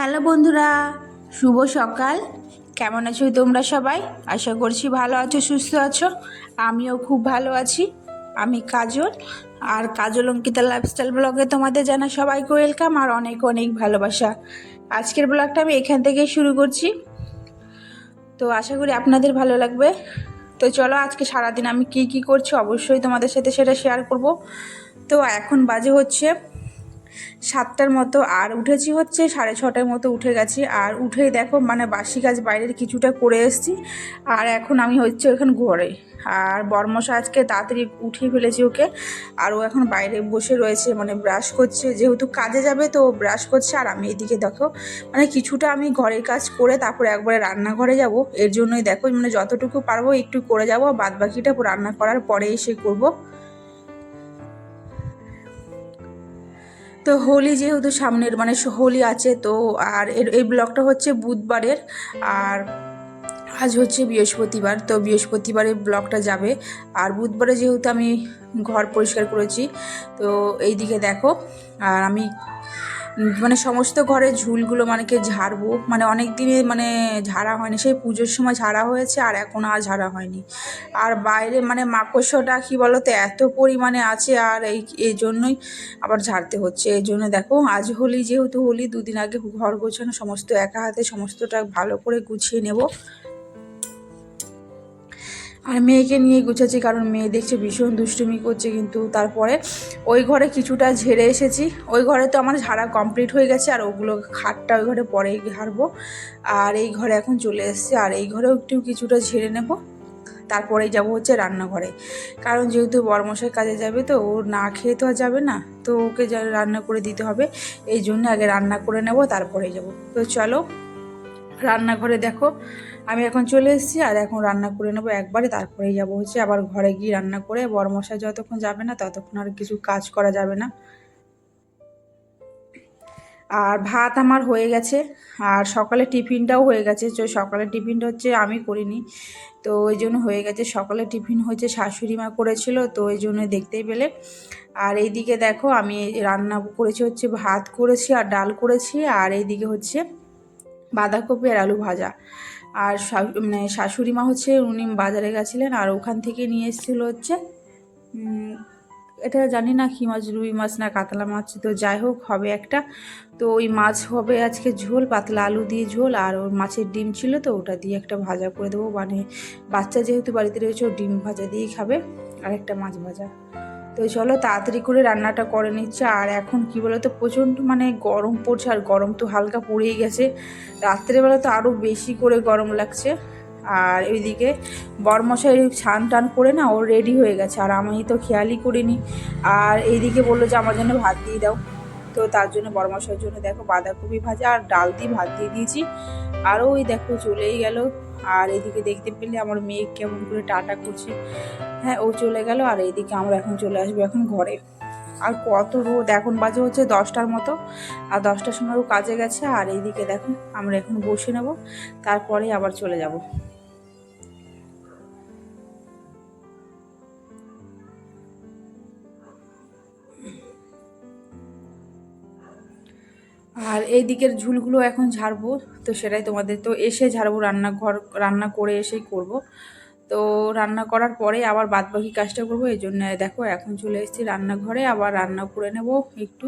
Hello বন্ধুরা, শুভ সকাল। কেমন আছো তোমরা সবাই? আশা করছি ভালো আছো, সুস্থ আছো। আমিও খুব ভালো আছি। আমি কাজল, আর কাজল অঙ্কিতা লাইফস্টাইল ব্লগে তোমাদের জানা সবাইকে ওয়েলকাম আর অনেক অনেক ভালোবাসা। আজকের ব্লগটা আমি এখান থেকেই শুরু করছি, তো আশা করি আপনাদের ভালো লাগবে। তো চলো, আজকে সারাদিন আমি কি কি করছি অবশ্যই তোমাদের সাথে সেটা শেয়ার করব। তো এখন বাজে হচ্ছে 7টার মতো, আর উঠেছি হচ্ছে 6:30টার মতো উঠে গেছি। আর উঠেই দেখো মানে বাসি কাজ বাইরের কিছুটা করে এসেছি। আর এখন আমি হচ্ছে এখন ঘরে, আর বরমশা আজকে তাড়াতাড়ি উঠিয়ে ফেলেছি ওকে। আর ও এখন বাইরে বসে রয়েছে, মানে ব্রাশ করছে, যেহেতু কাজে যাবে তো ব্রাশ করছে। আর আমি এদিকে দেখো মানে কিছুটা আমি ঘরের কাজ করে তারপরে একবারে রান্নাঘরে যাব। এর জন্যই দেখো মানে যতটুকু পারবো একটু করে যাবো, বাদ বাকিটা রান্না করার পরে এসে করব। তো হোলি যেহেতু সামনের মানে হোলি আছে তো, আর এই ব্লগটা হচ্ছে বুধবারের। আর আজ হচ্ছে বৃহস্পতিবার, তো বৃহস্পতিবারে ব্লগটা যাবে। আর বুধবারে যেহেতু আমি ঘর পরিষ্কার করেছি, তো এই দিকে দেখো। আর আমি মানে সমস্ত ঘরের ঝুলগুলো মানে ঝাড়বো, মানে অনেক দিনে মানে ঝাড়া হয়নি, সেই পুজোর সময় ঝাড়া হয়েছে আর এখন আর ঝাড়া হয়নি। আর বাইরে মানে মাকড়সাটা কী বলতো এত পরিমাণে আছে, আর এই জন্যই আবার ঝাড়তে হচ্ছে। এই জন্য দেখো আজ হোলি, যেহেতু হোলি 2 দিন আগে ঘর গোছানো সমস্ত একা হাতে সমস্তটা ভালো করে গুছিয়ে নেব। আর মেয়েকে নিয়ে গুছাচ্ছি, কারণ মেয়ে দেখছে ভীষণ দুষ্টুমি করছে। কিন্তু তারপরে ওই ঘরে কিছুটা ঝেড়ে এসেছি, ওই ঘরে তো আমার ঝাড়া কমপ্লিট হয়ে গেছে। আর ওগুলো খাটটা ওই ঘরে পরে ঝাড়বো। আর এই ঘরে এখন চলে এসেছি, আর এই ঘরেও একটু কিছুটা ঝেড়ে নেব। তারপরেই যাব হচ্ছে রান্নাঘরে, কারণ যেহেতু বড়মশাই কাজে যাবে তো ও না খেয়ে তো আর যাবে না, তো ওকে যা রান্না করে দিতে হবে। এই জন্য আগে রান্না করে নেব, তারপরেই যাব। তো চলো রান্নাঘরে দেখো আমি এখন চলে এসেছি, আর এখন রান্না করে নেবো একবারে, তারপরেই যাবো হচ্ছে আবার ঘরে গিয়ে রান্না করে। বড়মশাই যতক্ষণ যাবে না ততক্ষণ আর কিছু কাজ করা যাবে না। আর ভাত আমার হয়ে গেছে, আর সকালে টিফিনটাও হয়ে গেছে। তো সকালের টিফিনটা হচ্ছে আমি করিনি, তো ওই জন্য হয়ে গেছে। সকালে টিফিন হচ্ছে শাশুড়ি মা করেছিল, তো ওই জন্য দেখতেই পেলে। আর এইদিকে দেখো আমি রান্না করেছি হচ্ছে ভাত করেছি আর ডাল করেছি, আর এইদিকে হচ্ছে বাঁধাকপি আর আলু ভাজা। আর মানে শাশুড়ি মা হচ্ছে উনি বাজারে গেছিলেন, আর ওখান থেকে নিয়ে এসেছিলো হচ্ছে এটা জানি না কী মাছ, রুই মাছ না কাতলা মাছ, তো যাই হোক হবে একটা। তো ওই মাছ হবে আজকে ঝোল, পাতলা আলু দিয়ে ঝোল। আর ওর মাছের ডিম ছিল, তো ওটা দিয়ে একটা ভাজা করে দেবো, মানে বাচ্চা যেহেতু বাড়িতে রয়েছে ও ডিম ভাজা দিয়েই খাবে, আর একটা মাছ ভাজা। তো চলো তাড়াতাড়ি করে রান্নাটা করে নিচ্ছে। আর এখন কি বলো তো প্রচণ্ড মানে গরম পড়ছে, আর গরম তো হালকা পড়েই গেছে, রাত্রেবেলা তো আরও বেশি করে গরম লাগছে। আর ওইদিকে বরমশাই স্নান টান করে না ও রেডি হয়ে গেছে, আর আমি তো খেয়ালই করিনি। আর এইদিকে বললো যে আমার জন্য ভাত দিয়ে দাও, তো তার জন্য বরমশাইয়ের জন্য দেখো বাঁধাকপি ভাজা আর ডাল দিয়ে ভাত দিয়ে দিয়েছি। আরও ওই দেখো চলেই গেল। আর এইদিকে দেখতে পেলে আমার মেয়ে কেমন করে টাটা করছে। হ্যাঁ ও চলে গেল, আর এইদিকে আমরা এখন চলে আসবো এখন ঘরে। আর কত রোদ, এখন বাজে হচ্ছে 10টার মতো, আর 10টার সময় ও কাজে গেছে। আর এইদিকে দেখো আমরা এখন বসে নেব, তারপরে আবার চলে যাব। আর এই দিকের ঝুলগুলো এখন ঝাড়বো, তো সেটাই তোমাদের তো এসে ঝাড়বো, রান্না করে এসেই করব। তো রান্না করার পরে আবার বাদবাকি কাজটা করবো, এই জন্য দেখো এখন চলে এসেছি রান্নাঘরে, আবার রান্না করে নেব একটু।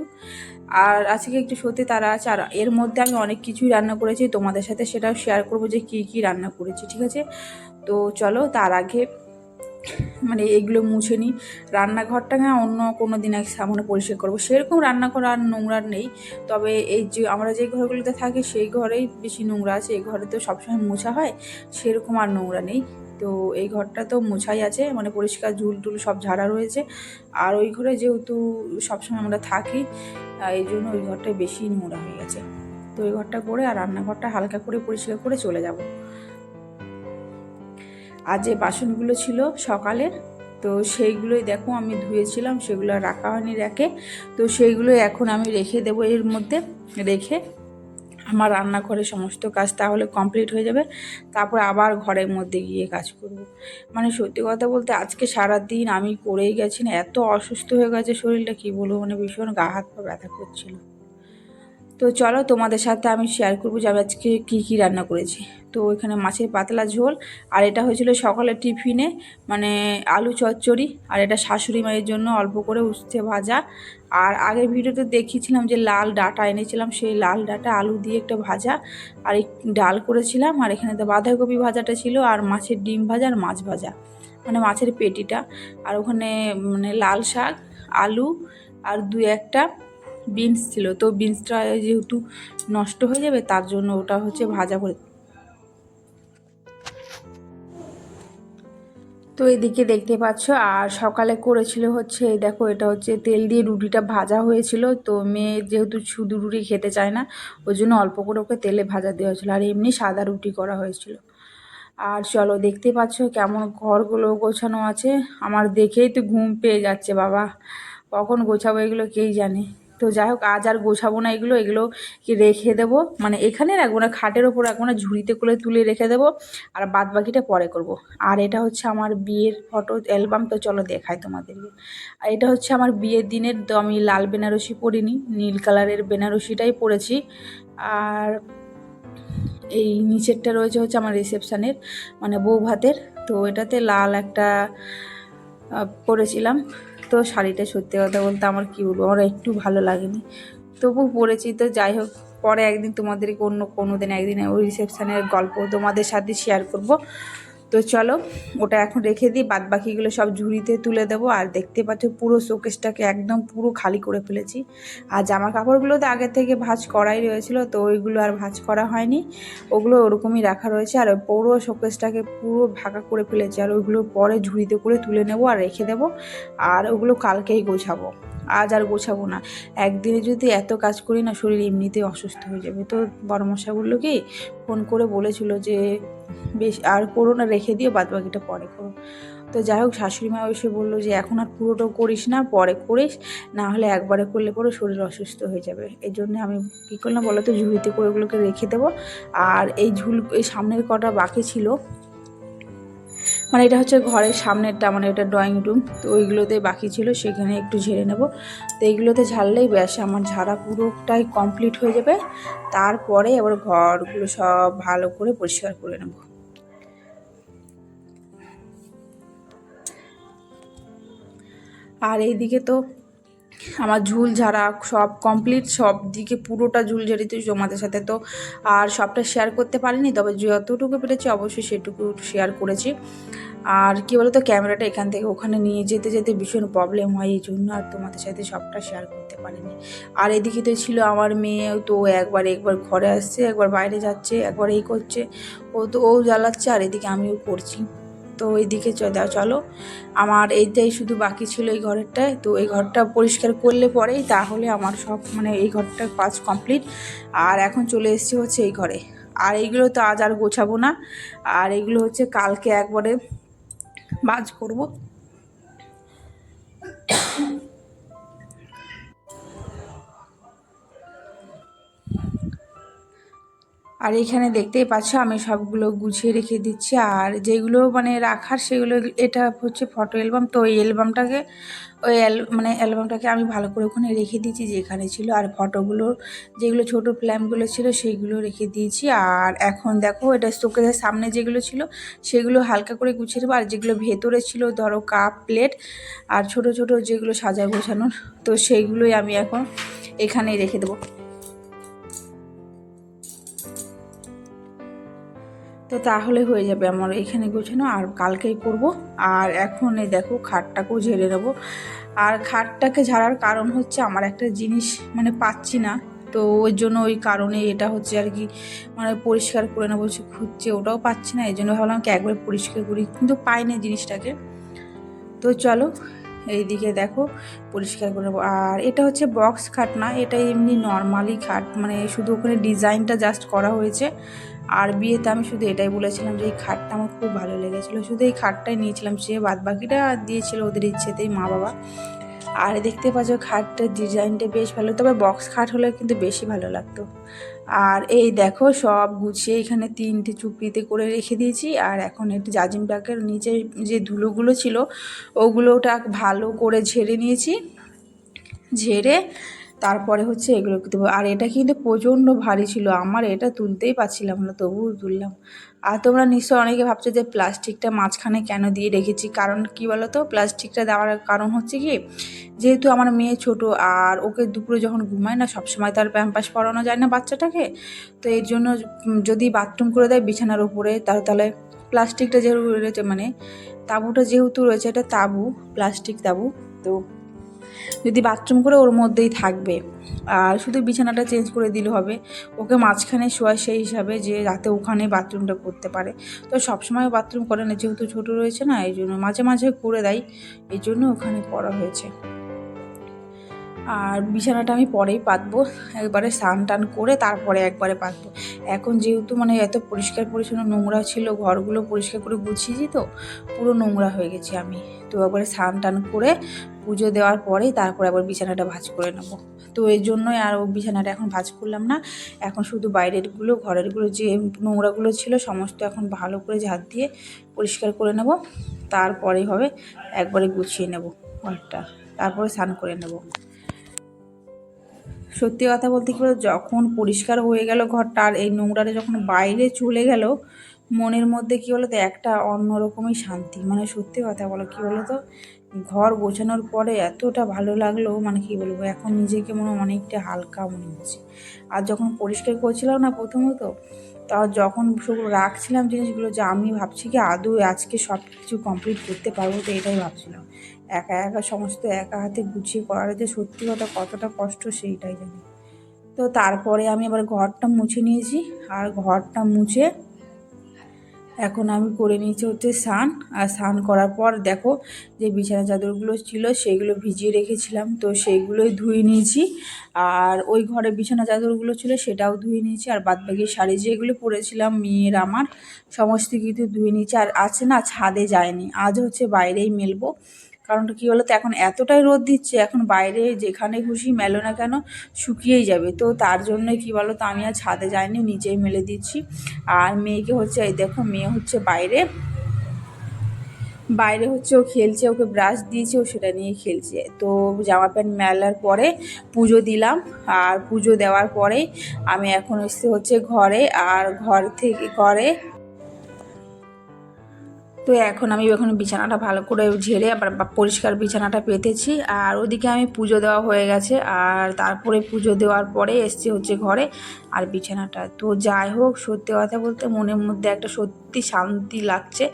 আর আজকে একটু সত্যি তারা আছে, আর এর মধ্যে আমি অনেক কিছুই রান্না করেছি, তোমাদের সাথে সেটাও শেয়ার করব যে কী কী রান্না করেছি, ঠিক আছে? তো চলো তার আগে মানে এগুলো মুছে নিই। রান্নাঘরটা না অন্য কোনো দিন এক সামনে পরিষ্কার করবো, সেরকম রান্নাঘর আর নোংরা নেই। তবে এই যে আমরা যে ঘরগুলোতে থাকি সেই ঘরেই বেশি নোংরা আছে, এই ঘরে তো সবসময় মোছা হয়, সেরকম আর নোংরা নেই। তো এই ঘরটা তো মোছাই আছে, মানে পরিষ্কার ঝুল টুল সব ঝাড়া রয়েছে। আর ওই ঘরে যেহেতু সবসময় আমরা থাকি, এই জন্য ওই ঘরটায় বেশি নোংরা হয়ে গেছে। তো ওই ঘরটা করে আর রান্নাঘরটা হালকা করে পরিষ্কার করে চলে যাব। আর যে বাসনগুলো ছিল সকালের, তো সেইগুলোই দেখো আমি ধুয়েছিলাম, সেগুলো রাখা হয়নি রেখে, তো সেইগুলোই এখন আমি রেখে দেবো এর মধ্যে। রেখে আমার রান্নাঘরে সমস্ত কাজ তাহলে কমপ্লিট হয়ে যাবে, তারপর আবার ঘরের মধ্যে গিয়ে কাজ করব। মানে সত্যি কথা বলতে আজকে সারা দিন আমি করেই গেছি না, এত অসুস্থ হয়ে গেছে শরীরটা, কি বলবো, মানে ভীষণ গা হাত পা ব্যথা করছিল। তো চলো তোমাদের সাথে আমি শেয়ার করবো যে আমি আজকে কী রান্না করেছি। তো এখানে মাছের পাতলা ঝোল, আর এটা হয়েছিল সকালের টিফিনে, মানে আলু চচ্চড়ি, আর এটা শাশুড়ি মায়ের জন্য অল্প করে উচ্ছে ভাজা। আর আগের ভিডিওতে দেখিয়েছিলাম যে লাল ডাঁটা এনেছিলাম, সেই লাল ডাঁটা আলু দিয়ে একটা ভাজা, আর এই ডাল করেছিলাম। আর এখানে তো বাঁধাকপি ভাজাটা ছিল, আর মাছের ডিম ভাজা আর মাছ ভাজা, মানে মাছের পেটিটা। আর ওখানে মানে লাল শাক, আলু, আর একটা বিনস ছিল। তো বিনসটা যেহেতু নষ্ট হয়ে যাবে তার জন্য ওটা হচ্ছে ভাজা করে। তো এদিকে দেখতে পাচ্ছ, আর সকালে করেছিল হচ্ছে এই দেখো, এটা হচ্ছে তেল দিয়ে রুটিটা ভাজা হয়েছিল। তো মেয়ে যেহেতু শুধু রুটি খেতে চায় না, ওই জন্য অল্প করে ওকে তেলে ভাজা দেওয়া হয়েছিলো, আর এমনি সাদা রুটি করা হয়েছিল। আর চলো দেখতে পাচ্ছ কেমন ঘরগুলো গোছানো আছে। আমার দেখেই তো ঘুম পেয়ে যাচ্ছে বাবা, কখন গোছাবো এগুলো কেই জানে। তো যাই হোক, আজ আর গোছাবো না এগুলো, এগুলো কি রেখে দেবো, মানে এখানে রাখবো না, খাটের ওপর রাখবো না, ঝুড়িতে করে তুলে রেখে দেবো, আর বাদ বাকিটা পরে করব। আর এটা হচ্ছে আমার বিয়ের ফটো অ্যালবাম, তো চলো দেখাই তোমাদেরকে। আর এটা হচ্ছে আমার বিয়ের দিনের, তো আমি লাল বেনারসি পরিনি, নীল কালারের বেনারসিটাই পরেছি। আর এই নিচেরটা রয়েছে হচ্ছে আমার রিসেপশানের, মানে বউ ভাতের। তো এটাতে লাল একটা পরেছিলাম। তো শাড়িটা সত্যি কথা বলতে আমার কী বলবো, আমার একটু ভালো লাগেনি, তবু পরেছি। তো যাই হোক, পরে একদিন তোমাদেরকে কোনো দিন একদিন ওই রিসেপশানের গল্প তোমাদের সাথে শেয়ার করব। তো চলো ওটা এখন রেখে দিই, বাদ বাকিগুলো সব ঝুড়িতে তুলে দেবো। আর দেখতে পাচ্ছ পুরো শোকেসটাকে একদম পুরো খালি করে ফেলেছি। আর জামা কাপড়গুলো তো আগে থেকে ভাঁজ করাই রয়েছিল, তো ওইগুলো আর ভাঁজ করা হয়নি, ওগুলো ওরকমই রাখা রয়েছে। আর ওই পুরো শোকেসটাকে পুরো ফাঁকা করে ফেলেছি, আর ওইগুলো পরে ঝুড়িতে করে তুলে নেবো আর রেখে দেবো। আর ওগুলো কালকেই গোছাবো, আজ আর গোছাবো না। একদিনে যদি এত কাজ করি না, শরীর এমনিতেই অসুস্থ হয়ে যাবে। তো বড়মশাই বললো কি, ফোন করে বলেছিল যে বেশ আর করো না, রেখে দিও, বাদ বাকিটা পরে করো। তো যাই হোক, শাশুড়ি মা এসে বললো যে এখন আর পুরোটাও করিস না, পরে করিস, না হলে একবারে করলে পরে শরীর অসুস্থ হয়ে যাবে। এই জন্য আমি কী করলাম বলো তো, ঝুড়িতে করে ওগুলোকে রেখে দেবো। আর এই সামনের কটা বাকি ছিল, মানে এটা হচ্ছে ঘরের সামনেরটা, মানে এটা ড্রয়িং রুম, তো ওইগুলোতে বাকি ছিল, সেখানে একটু ঝেড়ে নেব। তো এইগুলোতে ঝাড়লেই ব্যাস আমার ঝাড়া পুরোটাই কমপ্লিট হয়ে যাবে। তারপরে আবার ঘরগুলো সব ভালো করে পরিষ্কার করে নেব। আর এইদিকে তো আমার ঝুল ঝাড়া সব কমপ্লিট, সব দিকে পুরোটা ঝুল ঝাড়িতে তোমাদের সাথে তো আর সবটা শেয়ার করতে পারিনি, তবে যতটুকু পেরেছি অবশ্যই সেটুকু শেয়ার করেছি। আর কী বলো তো, ক্যামেরাটা এখান থেকে ওখানে নিয়ে যেতে যেতে ভীষণ প্রবলেম হয়, এই জন্য আর তোমাদের সাথে সবটা শেয়ার করতে পারিনি। আর এদিকে তো ছিল আমার মেয়ে, তো একবার ঘরে আসছে, একবার বাইরে যাচ্ছে, একবার এই করছে, ও জ্বালাচ্ছে, আর এদিকে আমিও করছি। তো এইদিকে চলো, আমার এইটাই শুধু বাকি ছিল এই ঘরেরটায়। তো এই ঘরটা পরিষ্কার করলে পরেই তাহলে আমার সব, মানে এই ঘরটার কাজ কমপ্লিট। আর এখন চলে এসেছি হচ্ছে এই ঘরে। আর এইগুলো তো আজ আর গোছাবো না, আর এইগুলো হচ্ছে কালকে একবারে ভাঁজ করব। আর এখানে দেখতেই পাচ্ছ আমি সবগুলো গুছিয়ে রেখে দিচ্ছি। আর যেগুলো মানে রাখার সেগুলো, এটা হচ্ছে ফটো অ্যালবাম, তো ওই অ্যালবামটাকে মানে অ্যালবামটাকে আমি ভালো করে ওখানে রেখে দিয়েছি যেখানে ছিল। আর ফটোগুলো যেগুলো ছোট ফ্ল্যামগুলো ছিল সেইগুলো রেখে দিয়েছি। আর এখন দেখো, এটা শোকেসের সামনে যেগুলো ছিল সেগুলো হালকা করে গুছিয়ে দেবো। আর যেগুলো ভেতরে ছিল, ধরো কাপ প্লেট আর ছোট ছোট যেগুলো সাজা গোছানোর, তো সেইগুলোই আমি এখন এখানেই রেখে দেবো। তো তাহলে হয়ে যাবে আমার এখানে গোছানো, আর কালকেই করব। আর এখন এই দেখো খাটটাকেও ঝেড়ে নেবো। আর খাটটাকে ঝাড়ার কারণ হচ্ছে আমার একটা জিনিস মানে পাচ্ছি না, তো ওই জন্য ওই কারণে এটা হচ্ছে আর কি, মানে পরিষ্কার করে নেবো, খুঁজছে ওটাও পাচ্ছি না, এই জন্য ভাবলাম কি একবার পরিষ্কার করি, কিন্তু পাইনি জিনিসটাকে। তো চলো এইদিকে দেখো পরিষ্কার করে নেবো। আর এটা হচ্ছে বক্স খাট না, এটা এমনি নর্মালি খাট, মানে শুধু ওখানে ডিজাইনটা জাস্ট করা হয়েছে। আর বিয়েতে আমি শুধু এটাই বলেছিলাম যে এই খাটটা আমার খুব ভালো লেগেছিলো, শুধু এই খাটটাই নিয়েছিলাম, সে বাদ বাকিটা দিয়েছিল ওদের ইচ্ছেতেই মা বাবা। আর দেখতে পাচ্ছ খাটটার ডিজাইনটা বেশ ভালো, তবে বক্স খাট হলে কিন্তু বেশি ভালো লাগতো। আর এই দেখো সব গুছিয়ে এখানে 3টে চুপড়িতে করে রেখে দিয়েছি। আর এখন একটু জাজিম ব্যাগের নিচে যে ধুলোগুলো ছিল ওগুলোটা ভালো করে ঝেড়ে নিয়েছি, ঝেড়ে তারপরে হচ্ছে এগুলোকে দেবো। আর এটা কিন্তু প্রচণ্ড ভারী ছিল, আমার এটা তুলতেই পারছিলাম না, তবুও তুললাম। আর তোমরা নিশ্চয় অনেকে ভাবছো যে প্লাস্টিকটা মাঝখানে কেন দিয়ে রেখেছি, কারণ কি বলো তো, প্লাস্টিকটা দেওয়ার কারণ হচ্ছে কি, যেহেতু আমার মেয়ে ছোট আর ওকে দুপুরে যখন ঘুমায় না, সবসময় তার প্যাম্পাস পরানো যায় না বাচ্চাটাকে, তো এর জন্য যদি বাথরুম করে দেয় বিছানার উপরে, তাহলে প্লাস্টিকটা যেহেতু রয়েছে, মানে তাঁবুটা যেহেতু রয়েছে, এটা তাঁবু, প্লাস্টিক তাঁবু, তো যদি বাথরুম করে ওর মধ্যেই থাকবে। আর শুধু বিছানাটা চেঞ্জ করে দিলে হবে, ওকে মাঝখানে শোয়া সেই হিসাবে যে যাতে ওখানে বাথরুমটা করতে পারে। তো সবসময় বাথরুম করে না, যেহেতু ছোটো রয়েছে না, এই জন্য মাঝে মাঝে করে দেয়, এই জন্য ওখানে করা হয়েছে। আর বিছানাটা আমি পরেই পাতবো, একবারে স্নান টান করে তারপরে একবারে পাতবো। এখন যেহেতু মানে এত পরিষ্কার পরিচ্ছন্ন, নোংরা ছিল, ঘরগুলো পরিষ্কার করে গুছিয়েছি, তো পুরো নোংরা হয়ে গেছি আমি। তো একবারে স্নান টান করে পুজো দেওয়ার পরেই তারপরে আবার বিছানাটা ভাঁজ করে নেবো। তো এই জন্যই আর ও বিছানাটা এখন ভাঁজ করলাম না, এখন শুধু বাইরেরগুলো, ঘরেরগুলো যে নোংরাগুলো ছিল সমস্ত এখন ভালো করে ঝাড় দিয়ে পরিষ্কার করে নেব, তারপরেই হবে একবারে গুছিয়ে নেব ঘরটা, তারপরে স্নান করে নেব। সত্যি কথা বলতে কি বলতো, যখন পরিষ্কার হয়ে গেল ঘরটা, আর এই নোংরাটা যখন বাইরে চলে গেল, মনের মধ্যে কী বলো তো একটা অন্যরকমই শান্তি। মানে সত্যি কথা বলো, কী বলো তো, ঘর গোছানোর পরে এতটা ভালো লাগলো, মানে কী বলবো, এখন নিজেকে মনে অনেকটা হালকা মনে হচ্ছে। আর যখন পরিষ্কার করছিলাম না প্রথমত, তা যখন সব রাখছিলাম জিনিসগুলো, যে আমি ভাবছি কি আদৌ আজকে সব কিছু কমপ্লিট করতে পারবো, তো এটাই ভাবছিলাম। একা একা সমস্ত একা হাতে গুছিয়ে করার যে সত্যি কথা কতটা কষ্ট সেইটাই জানি। তো তারপরে আমি আবার ঘরটা মুছে নিয়েছি, আর ঘরটা মুছে এখন আমি করে নিয়েছি হচ্ছে স্নান। আর স্নান করার পর দেখো যে বিছানা চাদরগুলো ছিল সেগুলো ভিজিয়ে রেখেছিলাম, তো সেইগুলোই ধুয়ে নিয়েছি। আর ওই ঘরে বিছানা চাদরগুলো ছিল সেটাও ধুয়ে নিয়েছি, আর বাদবাকি শাড়ি যেগুলো পরেছিলাম মেয়ের আমার সমস্ত কিছু ধুয়ে নিয়েছি। আর আছে না, ছাদে যায়নি, আজ হচ্ছে বাইরেই মেলবো। কারণটা কী বলো তো, এখন এতটাই রোদ দিচ্ছে, এখন বাইরে যেখানে খুশি মেলো না কেন শুকিয়েই যাবে। তো তার জন্যই কী বলো তো, আমি আর ছাদে যাইনি, নিচেই মেলে দিচ্ছি। আর মেয়েকে হচ্ছে, এই দেখো মেয়ে হচ্ছে বাইরে বাইরে হচ্ছে ও খেলছে, ওকে ব্রাশ দিয়েছে, ও সেটা নিয়ে খেলছে। তো জামা প্যান্ট মেলার পরে পুজো দিলাম, আর পুজো দেওয়ার পরেই আমি এখন এসে হচ্ছে ঘরে, আর ঘরে তো এখন আমি বিছানাটা ভালো করে ঝেড়ে আবার পরিষ্কার বিছানাটা পেতেছি। আর ওদিকে আমি পুজো দেওয়া হয়ে গেছে, আর তারপরে পুজো দেওয়ার পরে এসছি হচ্ছে ঘরে আর বিছানাটা। তো যাই হোক, সত্যি কথা বলতে মনের মধ্যে একটা সত্যি শান্তি লাগছে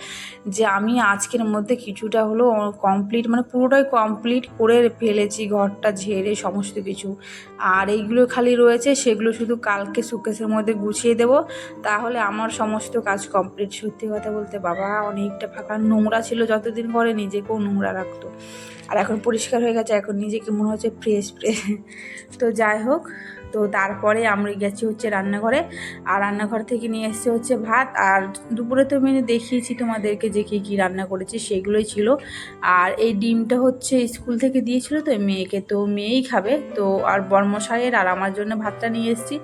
যে আমি আজকের মধ্যে কিছুটা হলো কমপ্লিট, মানে পুরোটাই কমপ্লিট করে ফেলেছি, ঘরটা ঝেড়ে সমস্ত কিছু। আর এইগুলো খালি রয়েছে, সেগুলো শুধু কালকে শোকেসের মধ্যে গুছিয়ে দেবো, তাহলে আমার সমস্ত কাজ কমপ্লিট। সত্যি কথা বলতে বাবা অনেকটা ফাঁকা, নোংরা ছিল যতদিন ঘরে, নিজেকেও নোংরা রাখতো, আর এখন পরিষ্কার হয়ে গেছে, এখন নিজেকে মনে হচ্ছে ফ্রেশ ফ্রেশ। তো যাই হোক, তো তারপরে আমরা গেছি হচ্ছে রান্নাঘরে, আর রান্নাঘর থেকে নিয়ে এসেছে হচ্ছে ভাত। আর দুপুরে তো আমি দেখিয়েছি তোমাদেরকে যে কী কী রান্না করেছি, সেগুলোই ছিল। আর এই ডিমটা হচ্ছে স্কুল থেকে দিয়েছিল তো মেয়েকে, তো মেয়েই খাবে। তো আর বর্মশাইয়ের আর আমার জন্য ভাতটা নিয়ে এসেছি,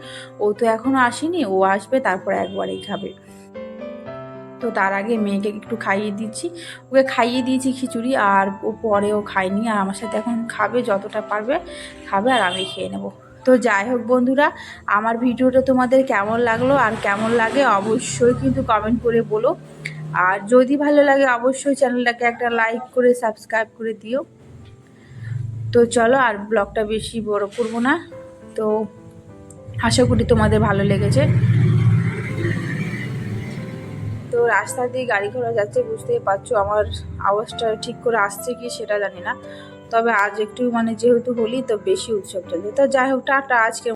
ও তো এখনও আসেনি, ও আসবে তারপর একবারেই খাবে। তো তার আগে মেয়েকে একটু খাইয়ে দিচ্ছি, ওকে খাইয়ে দিয়েছি খিচুড়ি, আর ও পরেও খায়নি, আর আমার সাথে এখন খাবে, যতটা পারবে খাবে, আর আমি খেয়ে নেব। তো যাই হোক বন্ধুরা, আমার ভিডিওটা তোমাদের কেমন লাগলো আর কেমন লাগে অবশ্যই কিন্তু কমেন্ট করে বলো। আর যদি ভালো লাগে অবশ্যই চ্যানেলটাকে একটা লাইক করে সাবস্ক্রাইব করে দিও। তো চলো, আর ব্লগটা বেশি বড় করব না, তো আশা করি তোমাদের ভালো লেগেছে। তো রাস্তা দিয়ে গাড়ি ঘোড়া যাচ্ছে, বুঝতেই পারছো আমার আওয়াজটা ঠিক করে আসছে কি সেটা জানি না, তবে আজ একটু মানে যেহেতু হোলি তো বেশি উৎসব চলছে। তো যাই হোক, টাটা আজকে।